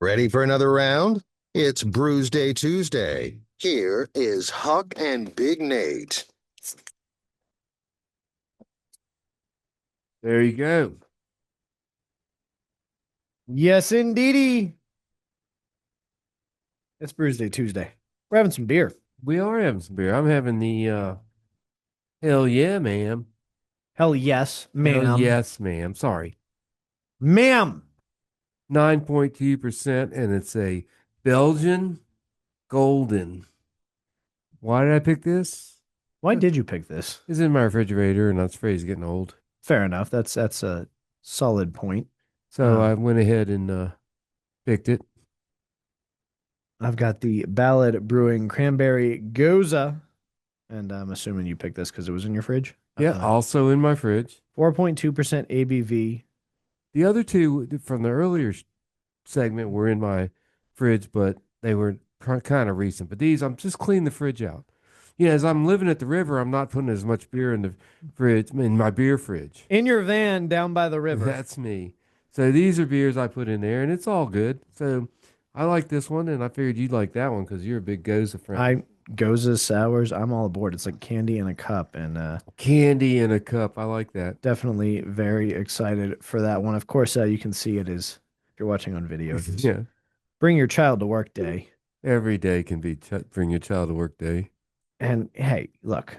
Ready for another round? It's Brewsday Tuesday. Here is Huck and Big Nate. There you go. Yes, indeedy. It's Brewsday Tuesday. We're having some beer. We are having some beer. I'm having the hell yeah, ma'am. Hell yes, Hell ma'am. yes, ma'am. Sorry. Ma'am. 9.2%, and it's a Belgian golden. Why did I pick this? Why did you pick this? It's in my refrigerator, and that's afraid it's getting old. Fair enough. That's a solid point. So I went ahead and picked it. I've got the Ballad Brewing Cranberry Goza, and I'm assuming you picked this because it was in your fridge. Yeah, also in my fridge. 4.2% ABV. The other two from the earlier segment were in my fridge, but they were kind of recent. But these, I'm just cleaning the fridge out. Yeah, as I'm living at the river, I'm not putting as much beer in the fridge, in my beer fridge. In your van down by the river. That's me. So these are beers I put in there, and it's all good. So I like this one, and I figured you'd like that one because you're a big Goza friend. Goza sours, I'm all aboard. It's like candy in a cup, and Candy in a cup. I like that. definitely very excited for that one. Of course, you can see it is, if you're watching on video, it is Yeah. Bring Your Child to Work Day. Every day can be bring your child to work day. And hey, look,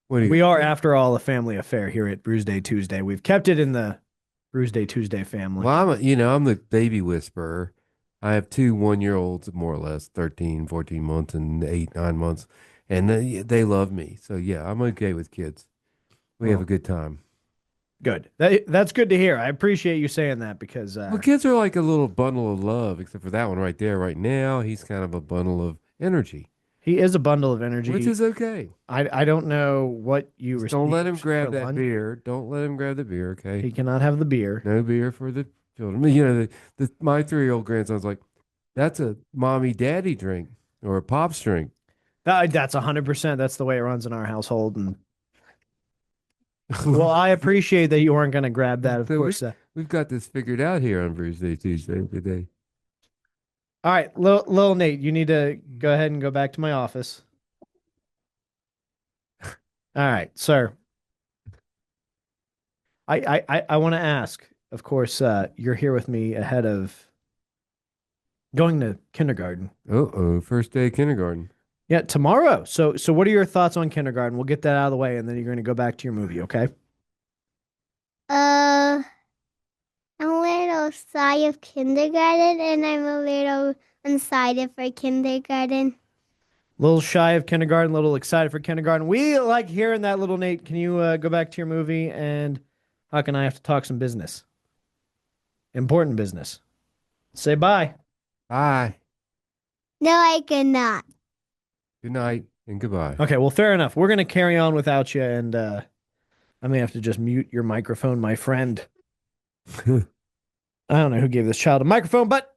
What do you? we are, after all, a family affair here at Brewsday Tuesday. We've kept it in the Brewsday Tuesday family. Well, I'm the baby whisperer. I have two 1 year olds, more or less, 13, 14 months and 8, 9 months. And they love me. So yeah, I'm okay with kids. We have a good time. Good. That's good to hear. I appreciate you saying that because Well, kids are like a little bundle of love, except for that one right there, right now. He's kind of a bundle of energy, he is a bundle of energy. which is okay. I don't know what you Just don't let him received grab for that lunch. beer. Don't let him grab the beer, okay? He cannot have the beer. No beer for the children. My 3 year old grandson's like, that's a mommy daddy drink or a pops drink. That's 100%. That's the way it runs in our household. And well, I appreciate that you weren't going to grab that. Of So course. we've got this figured out here on Brewsday Tuesday today. All right, little Nate, you need to go ahead and go back to my office. All right, sir. I want to ask. Of course, you're here with me ahead of going to kindergarten. Uh-oh, first day of kindergarten. Yeah, tomorrow. So what are your thoughts on kindergarten? We'll get that out of the way, and then you're going to go back to your movie, okay? Uh, I'm a little shy of kindergarten, and I'm a little excited for kindergarten. Little shy of kindergarten, little excited for kindergarten. We like hearing that, little Nate. Can you go back to your movie, and Huck and I have to talk some business, important business. Say bye. Bye. No, I cannot. Good night and goodbye. Okay, well, fair enough. We're gonna carry on without you, and I may have to just mute your microphone, my friend. I don't know who gave this child a microphone, but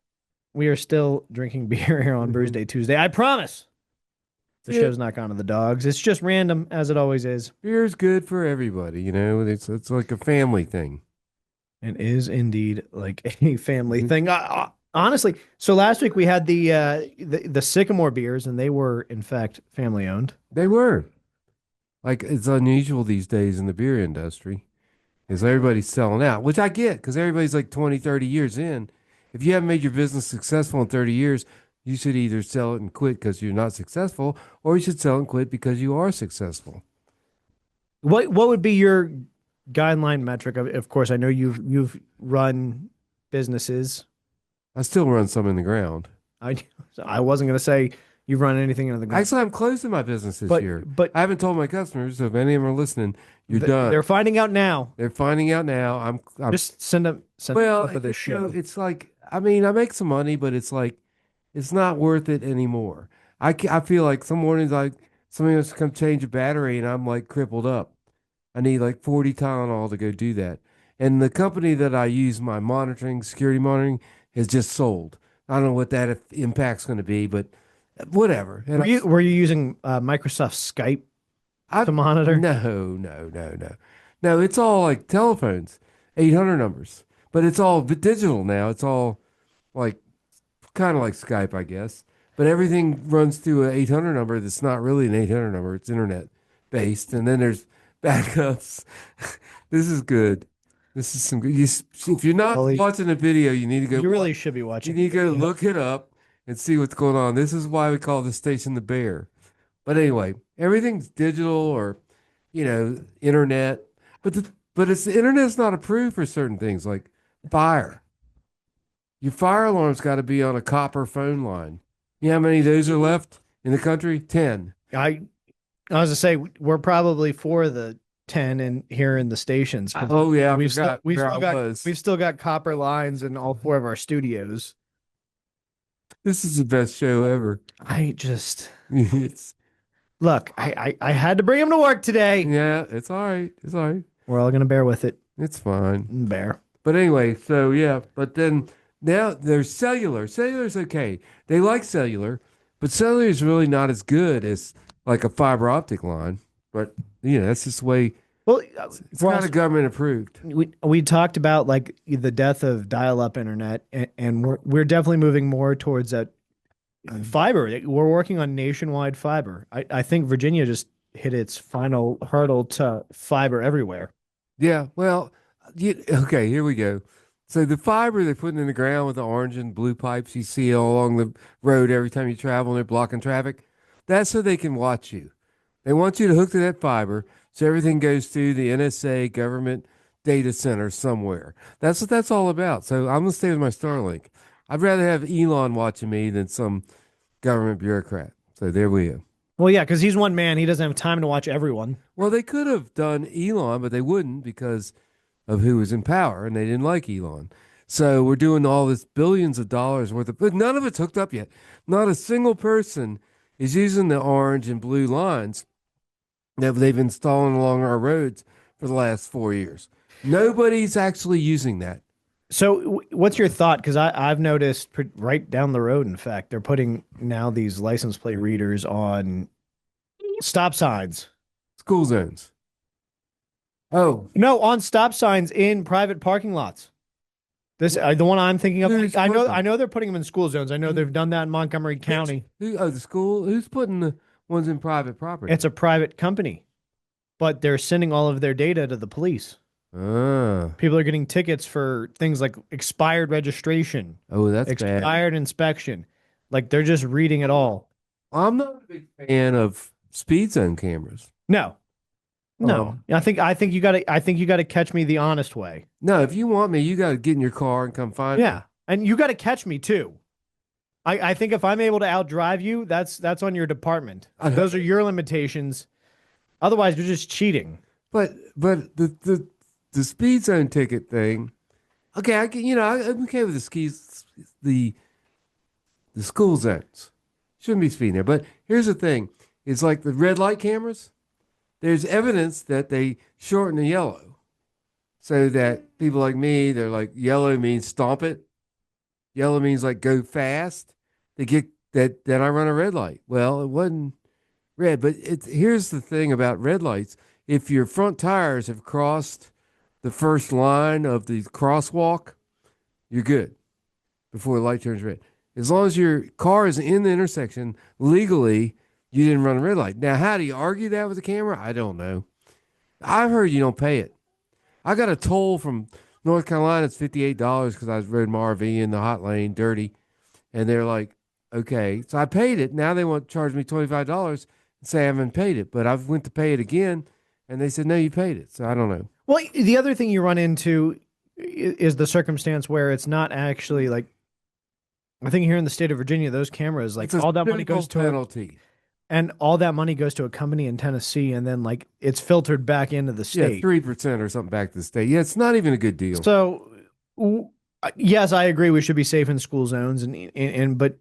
we are still drinking beer here on Brewsday Tuesday. I promise. The Yeah. show's not gone to the dogs. It's just random, as it always is. Beer's good for everybody, you know. It's like a family thing. It is indeed like a family thing. Honestly, so last week we had the Sycamore beers, and they were in fact family owned. They were. Like it's unusual these days in the beer industry. Is everybody's selling out, which I get because everybody's like 20, 30 years in. If you haven't made your business successful in 30 years, you should either sell it and quit because you're not successful, or you should sell and quit because you are successful. What would be your guideline metric? Of course, I know you've run businesses. I still run some in the ground. I I wasn't gonna say you've run anything into the ground, Actually, I'm closing my business this year. but I haven't told my customers, so if any of them are listening, you're done. they're finding out now. They're finding out now. I'm Just send them well, up of this show. it's like I mean, I make some money, but it's like it's not worth it anymore. I feel like some mornings like somebody wants to come change a battery, and I'm like crippled up. I need like 40 Tylenol to go do that. And the company that I use my monitoring, security monitoring, has just sold. I don't know what that impact's going to be, but whatever. And Were you using Microsoft Skype I to monitor? No. It's all like telephones, 800 numbers, but it's all digital now. It's all like kind of like Skype, I guess. But everything runs through an 800 number that's not really an 800 number. It's internet based. And then there's backups. This is good. This is some good. If you're not Well, watching the video, you need to go. you really should be You watching. need to go look it up and see what's going on. This is why we call the station the Bear. But anyway, everything's digital or, internet. But it's the internet's not approved for certain things like fire. Your fire alarm's got to be on a copper phone line. You know how many of those are left in the country? 10. I was to say we're probably for the 10 in here in the stations. 'Cause Oh yeah, I we've still, forgot we've where still I got was. we've still got copper lines in all four of our studios. This is the best show ever. I just It's look. I had to bring him to work today. yeah, it's all right. It's all right. We're all gonna bear with it. It's fine. Bear. But anyway, so yeah, but then now there's cellular. Cellular's okay. They like cellular, but cellular is really not as good as like a fiber optic line. But that's just the way Well, it's we're kind also- of government approved. we talked about like the death of dial-up internet, and we're definitely moving more towards that fiber. We're working on nationwide fiber. I think Virginia just hit its final hurdle to fiber everywhere. Yeah, well, okay, here we go. So the fiber they're putting in the ground with the orange and blue pipes you see all along the road every time you travel and they're blocking traffic, that's so they can watch you. They want you to hook to that fiber so everything goes through the NSA government data center somewhere. That's what that's all about. So I'm gonna stay with my Starlink. I'd rather have Elon watching me than some government bureaucrat. So there we go. Well, yeah, because he's one man. He doesn't have time to watch everyone. Well, they could have done Elon, but they wouldn't because of who was in power, and they didn't like Elon. So we're doing all this billions of dollars worth of, but none of it's hooked up yet. Not a single person is using the orange and blue lines that they've installing along our roads for the last 4 years. Nobody's actually using that. So, what's your thought? Because I've noticed right down the road, in fact, they're putting now these license plate readers on stop signs. School zones. Oh, No, on stop signs in private parking lots. This the one I'm thinking of. Who's I know. putting them? I know they're putting them in school zones. I know they've done that in Montgomery County. the school? Who's putting the ones in private property? It's a private company, but they're sending all of their data to the police. Ah. People are getting tickets for things like expired registration, Oh, that's bad. expired inspection. Like they're just reading it all. I'm not a big fan of speed zone cameras. No. No. I think you gotta catch me the honest way. No, if you want me, you got to get in your car and come find me. Yeah. And you gotta catch me too. I think if I'm able to outdrive you, that's on your department. Those are your limitations. Otherwise, you're just cheating. But the speed zone ticket thing, okay, I'm okay with the school zones. Shouldn't be speeding there. But here's the thing: it's like the red light cameras. There's evidence that they shorten the yellow, so that people like me, they're like yellow means stomp it, yellow means like go fast. They get that I run a red light. Well, it wasn't red, but here's the thing about red lights: if your front tires have crossed the first line of the crosswalk, you're good before the light turns red. As long as your car is in the intersection legally, you didn't run a red light. Now, how do you argue that with the camera? I don't know. I've heard you don't pay it. I got a toll from North Carolina. It's $58 because I rode my RV in the hot lane, dirty. And they're like, okay. So I paid it. Now they want to charge me $25 and say I haven't paid it. But I went to pay it again, and they said, no, you paid it. So I don't know. Well, the other thing you run into is the circumstance where it's not actually like, I think here in the state of Virginia, those cameras, like It's a all that money simple goes to penalty. and all that money goes to a company in Tennessee, and then like it's filtered back into the Yeah, state. 3% or something back to the state. Yeah, it's not even a good deal. So, yes, I agree we should be safe in school zones, and but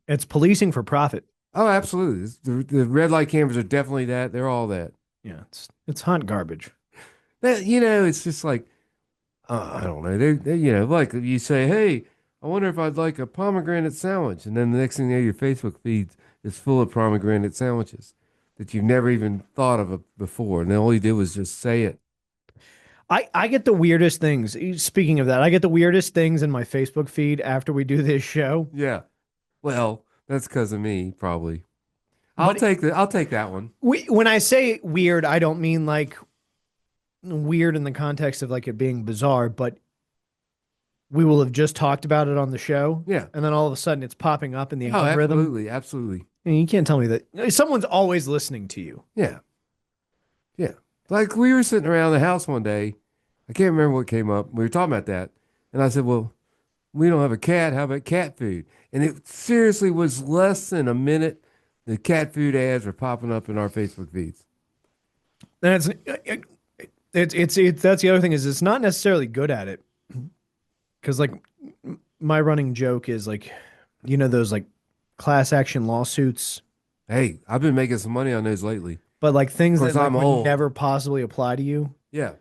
it's policing for profit. Oh, absolutely. The red light cameras are definitely that. They're all that. Yeah, it's hot garbage. It's just like, I don't know. They're like you say, hey, I wonder if I'd like a pomegranate sandwich. And then the next thing you know, your Facebook feed is full of pomegranate sandwiches that you've never even thought of before. And all you did was just say it. I get the weirdest things. Speaking of that, I get the weirdest things in my Facebook feed after we do this show. Yeah. Well, that's because of me, probably. But I'll take that one. when I say weird, I don't mean like weird in the context of like it being bizarre, but we will have just talked about it on the show. Yeah. And then all of a sudden it's popping up in the Oh, algorithm. absolutely, absolutely. And you can't tell me that someone's always listening to you. Yeah. Yeah. Like we were sitting around the house one day. I can't remember what came up. We were talking about that. And I said, well, we don't have a cat. How about cat food? And it seriously was less than a minute. The cat food ads were popping up in our Facebook feeds. And it's that's the other thing is it's not necessarily good at it. Because like my running joke is like, those like class action lawsuits, Hey, I've been making some money on those lately. but like things Of course, that like, I'm would old. never possibly apply to you. Yeah.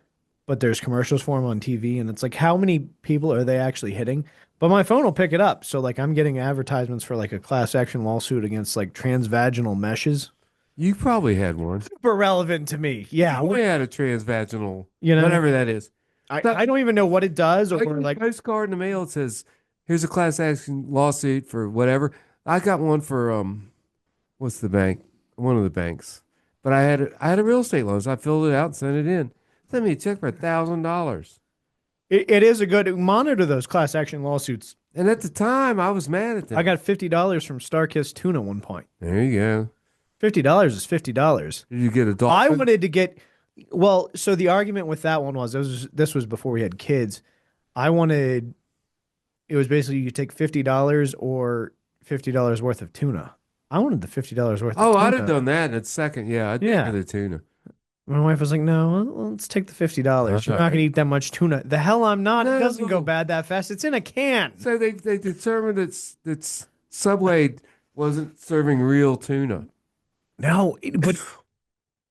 But there's commercials for them on TV, and it's like, how many people are they actually hitting? But my phone will pick it up. So like I'm getting advertisements for like a class action lawsuit against like transvaginal meshes. You probably had one. Super relevant to me. Yeah. We had a transvaginal, You know, whatever that is. I don't even know what it does Like or a like, postcard in the mail, it says, here's a class action lawsuit for whatever. I got one for what's the bank? One of the banks. But I had a real estate loan, so I filled it out and sent it in. Sent me a check for $1,000. it is a good monitor those class action lawsuits. And at the time, I was mad at them. I got $50 from Starkist Tuna one point. There you go. $50 is $50. Did you get a dog? I wanted to get, well, so the argument with that one was this was before we had kids. It was basically you could take $50 or $50 worth of tuna. I wanted the $50 worth of Oh, tuna. I'd have done that in a second. Yeah, I'd Yeah. take the tuna. My wife was like, no, let's take the $50. You're not going to eat that much tuna. The hell I'm not. It doesn't go No. bad that fast. It's in a can. So they determined that Subway wasn't serving real tuna. No, but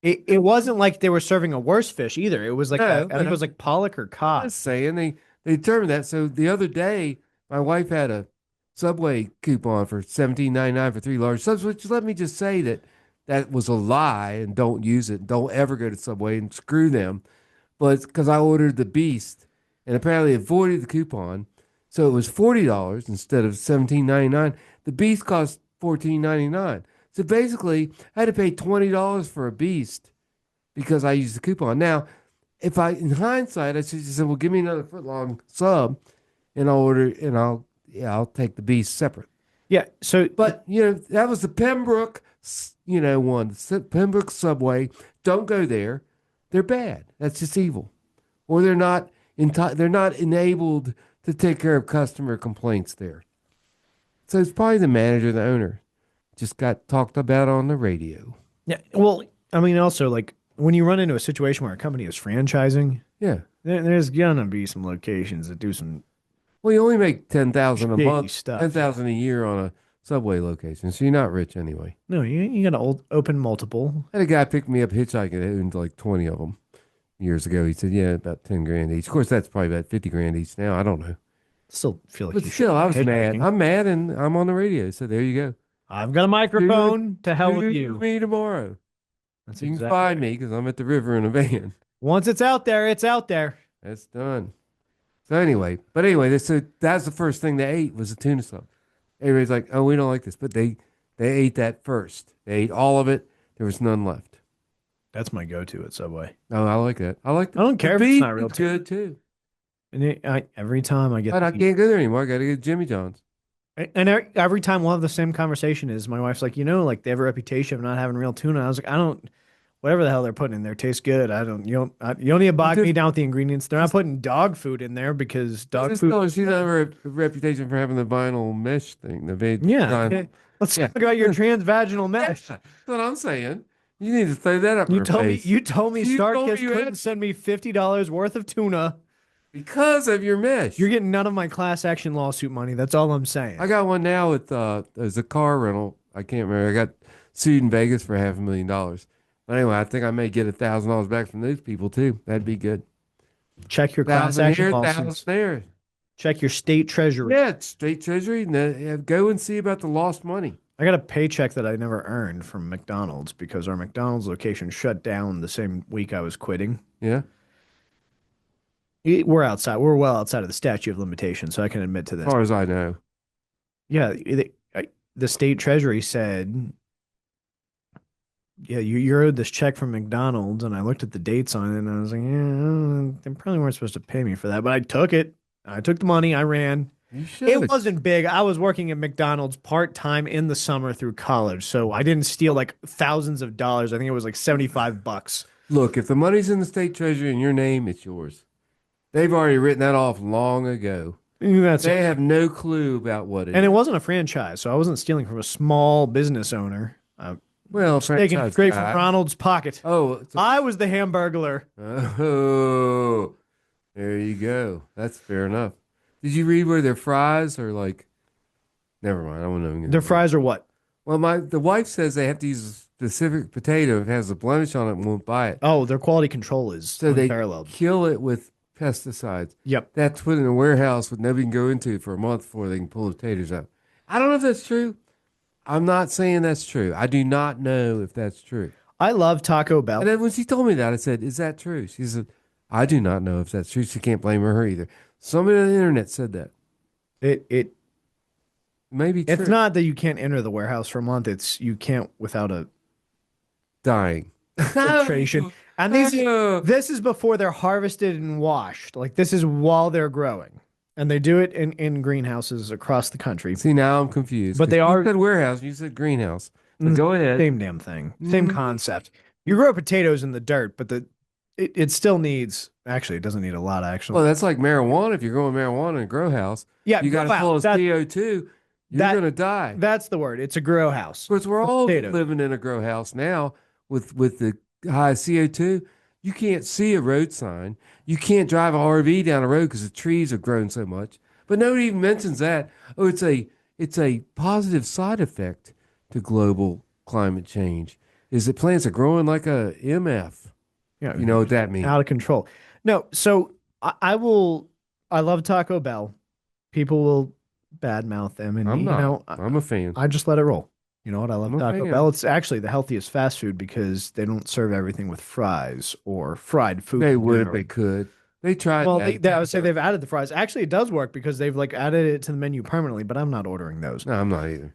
it wasn't like they were serving a worse fish either. It was like, No, I think it was like pollock or I cod. was saying they determined that. So the other day, my wife had a Subway coupon for $17.99 for 3 large subs, which let me just say that was a lie and don't use it. Don't ever go to Subway and screw them. But because I ordered the Beast and apparently avoided the coupon, so it was $40 instead of $17.99. The Beast cost $14.99. So basically, I had to pay $20 for a Beast because I used the coupon. Now, if in hindsight, I should have said, well, give me another foot long sub and I'll take the Beast separate. Yeah. So, But, that was the Pembroke, one. The Pembroke Subway. Don't go there. They're bad. That's just evil. Or they're not enabled to take care of customer complaints there. So it's probably the manager, the owner. Just got talked about on the radio. yeah. Well, I mean, also, like, when you run into a situation where a company is franchising, Yeah. there's going to be some locations that do some. Well, you only make 10,000 a Shady month, stuff. 10,000 a year on a Subway location, so you're not rich anyway. No, you got to open multiple. I had a guy pick me up hitchhiking that owned like 20 of them years ago. He said, yeah, about 10 grand each. Of course, that's probably about 50 grand each now. I don't know. Still feel like But you still, I was should be mad. hitchhiking. I'm mad and I'm on the radio. So there you go. I've got a microphone. To hell with Do you. me tomorrow. That's You can exactly. find me because I'm at the river in a van. Once it's out there, it's out there. That's done. So anyway, so that's the first thing they ate was a tuna sub. Everybody's like, oh, we don't like this. But they ate that first. They ate all of it. There was none left. That's my go-to at Subway. Oh, I like that. I like I don't care if it's beef not real is tuna. good too. And every time I get, But I can't go there anymore. I got to get Jimmy John's. and every time we'll have the same conversation. Is my wife's like, like they have a reputation of not having real tuna. I was like, I don't. Whatever the hell they're putting in there tastes good. I don't. You don't need to bog me down with the ingredients. They're not putting dog food in there because dog This food. fella, she's never a reputation for having the vinyl mesh thing. Yeah. Okay. Let's talk about your transvaginal mesh. That's what I'm saying. You need to throw that up in You her told me face. you told me You told me Starkist you couldn't had- send me $50 worth of tuna. because of your mesh. You're getting none of my class action lawsuit money. That's all I'm saying. I got one now with there's a car rental. I can't remember. I got sued in Vegas for $500,000. But anyway, I think I may get $1,000 back from those people too. That'd be good. Check your class 1,000 action here, lawsuits. 1,000 there. Check your state treasury. Yeah, it's state treasury. And go and see about the lost money. I got a paycheck that I never earned from McDonald's because our McDonald's location shut down the same week I was quitting. Yeah. We're outside. We're well outside of the statute of limitations, so I can admit to As this. far as I know. Yeah, the state treasury said, yeah, you're owed this check from McDonald's, and I looked at the dates on it, and I was like, yeah, they probably weren't supposed to pay me for that, but I took it. I took the money. I ran. You It should. wasn't big. I was working at McDonald's part-time in the summer through college, so I didn't steal like thousands of dollars. I think it was like 75 bucks. Look, if the money's in the state treasury in your name, it's yours. They've already written that off long ago. That's They have no clue about what it And it is. wasn't a franchise, so I wasn't stealing from a small business owner. Well, Taking it franchise straight from guy. Ronald's pocket. Oh, it's I was the hamburglar. oh, there you go. That's fair enough. Did you read where their fries are like? Never mind. I don't know. Their fries are what? Well, the wife says they have to use a specific potato. If it has a blemish on it, and won't buy it. Oh, their quality control is So they unparalleled. kill it with pesticides. Yep. That's put in a warehouse that nobody can go into for a month before they can pull the potatoes out. I don't know if that's true. I'm not saying that's true. I do not know if that's true. I love Taco Bell. And then when she told me that, I said, "Is that true?" She said, "I do not know if that's true." She can't blame her either. Somebody on the internet said that. It Maybe true. It's not that you can't enter the warehouse for a month. It's you can't without a Dying. filtration. And this is before they're harvested and washed. Like this is while they're growing. And they do it in greenhouses across the country. See, now I'm confused. But 'cause they you are said warehouse. You said greenhouse. But go ahead. same damn thing. Same concept. You grow potatoes in the dirt, but it still needs actually it doesn't need a lot actually. Well, that's like marijuana. If you're growing marijuana in a grow house, Yeah, you got to wow, full of that- CO2. You're that- gonna die. That's the word. It's a grow house. Of course, we're all Potatoes. living in a grow house now with the high CO2. You can't see a road sign. You can't drive a RV down a road because the trees have grown so much. But nobody even mentions that. Oh, it's a positive side effect to global climate change. Is that plants are growing like a MF. Yeah, You know what that means? out of control. No, so I will. I love Taco Bell. People will badmouth them, and I'm you not. know, I'm a fan. I just let it roll. You know what? I love I'm a Taco fan. Bell. It's actually the healthiest fast food because they don't serve everything with fries or fried food. They in would if general. they could. They tried Well, that. I would say they've added the fries. Actually, it does work because they've like added it to the menu permanently. But I'm not ordering those. No, I'm not either.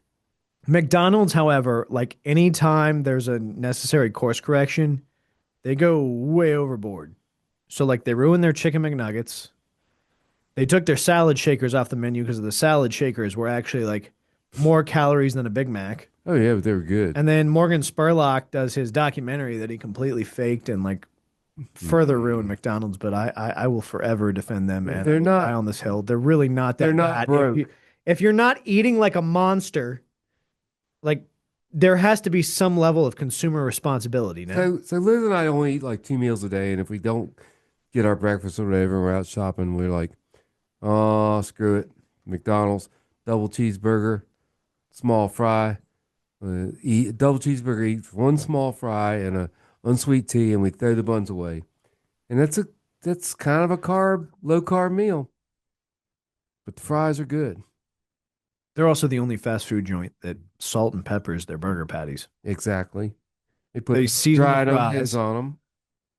McDonald's, however, like anytime there's a necessary course correction, they go way overboard. So like they ruined their chicken McNuggets. They took their salad shakers off the menu because the salad shakers were actually like more calories than a Big Mac. Oh yeah, but they were good. And then Morgan Spurlock does his documentary that he completely faked and like further ruined McDonald's. But I will forever defend them and They're not- die on this hill. They're really not that They're not bad. broke. If you're not eating like a monster, like there has to be some level of consumer responsibility now. So Liz and I only eat like 2 meals a day, and if we don't get our breakfast or whatever, and we're out shopping, we're like, oh, screw it. McDonald's, double cheeseburger, small fry. Eat a double cheeseburger, eat one small fry and a unsweet tea, and we throw the buns away. And that's kind of a low carb meal. But the fries are good. They're also the only fast food joint that salt and peppers their burger patties. Exactly. They put They season the dried fries. onions on them.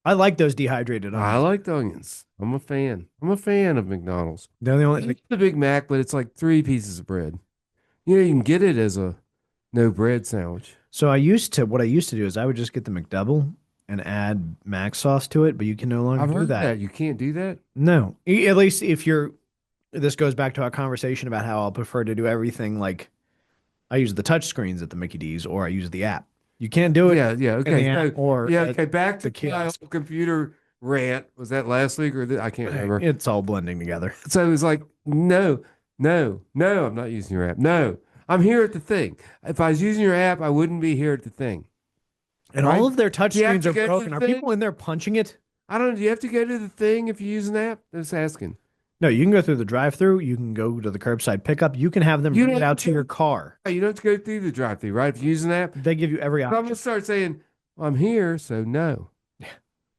I like those dehydrated I onions. like the onions. I'm a fan. I'm a fan of McDonald's. They're the I only. eat the Big Mac, but it's like 3 pieces of bread. You know, you can get it as a no bread sandwich. So what I used to do is I would just get the McDouble and add mac sauce to it, but you can no longer I've do heard that. that. You can't do that. No, at least if you're. This goes back to our conversation about how I'll prefer to do everything like I use the touch screens at the Mickey D's or I use the app. You can't do it. Yeah, in okay. the app So, or yeah, at okay. Back to the my kiosk. whole computer rant. Was that last week or I can't remember. It's all blending together. So it was like, no, I'm not using your app. No, I'm here at the thing. If I was using your app, I wouldn't be here at the thing. And Right? all of their touch Do you have screens to are go to broken. the Are thing? people in there punching it? I don't know. Do you have to go to the thing if you use an app? I'm just asking. No, you can go through the drive-through. You can go to the curbside pickup. You can have them You bring don't it have out to to go- your car. You don't have to go through the drive-through, right? If you use an app, They give you every so I'm option. gonna start saying, well, I'm here, so no.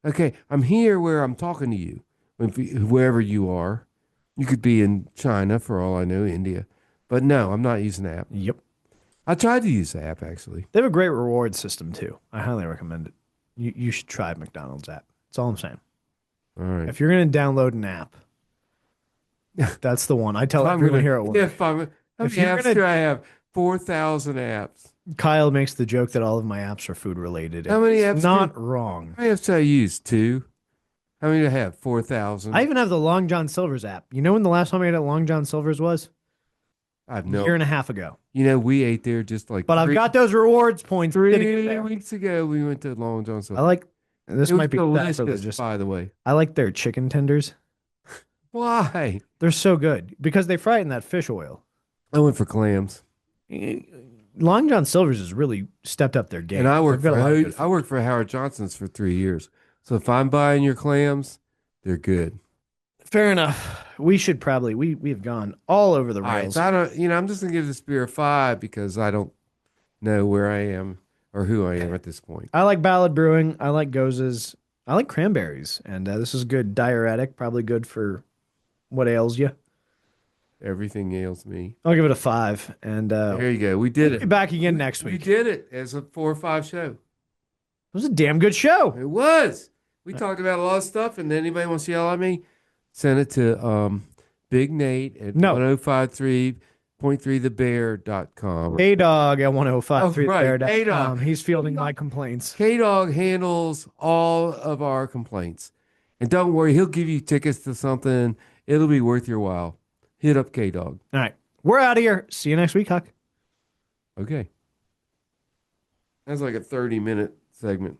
Okay, I'm here where I'm talking to you, wherever you are. You could be in China for all I know, India, but no, I'm not using the app. Yep. I tried to use the app actually. They have a great reward system too. I highly recommend it. You should try McDonald's app. That's all I'm saying. All right. If you're going to download an app, that's the one. I tell everyone here at work. How If many you're apps gonna- do I have? 4,000 apps. Kyle makes the joke that all of my apps are food related. How many It's apps not do- wrong. How many apps do I use? 2. How many do I have? 4,000. I even have the Long John Silver's app. You know when the last time I ate at Long John Silver's was? I have A no. year and a half ago. You know, we ate there just like But I've got those rewards points. sitting 3 there. weeks ago. We went to Long John I Silver. like this It was might be delicious, sacrilegious. by the way. I like their chicken tenders. Why? They're so good because they fry it in that fish oil. I went for clams, Long John Silver's has really stepped up their game. and I They've got a lot of good I worked for Howard Johnson's for 3 years. So if I'm buying your clams, they're good. Fair enough. We should probably we've gone all over the All right, rails. so I don't. I'm just gonna give this beer a 5 because I don't know where I am or who I am at this point. I like Ballad Brewing. I like Gozes. I like cranberries, and this is good diuretic. Probably good for what ails you. Everything ails me. I'll give it a 5. And There you go. We did we'll be it. back again next We week. did it as a 4 or 5 show. It was a damn good show. It was. We talked about a lot of stuff, and anybody wants to yell at me, send it to Big Nate at No. 1053.3thebear.com. K-Dog at 1053 Oh, right. there. K-Dog. He's fielding my complaints. K-Dog handles all of our complaints. And don't worry, he'll give you tickets to something. It'll be worth your while. Hit up K-Dog. All right. We're out of here. See you next week, Huck. Okay. That's like a 30-minute segment.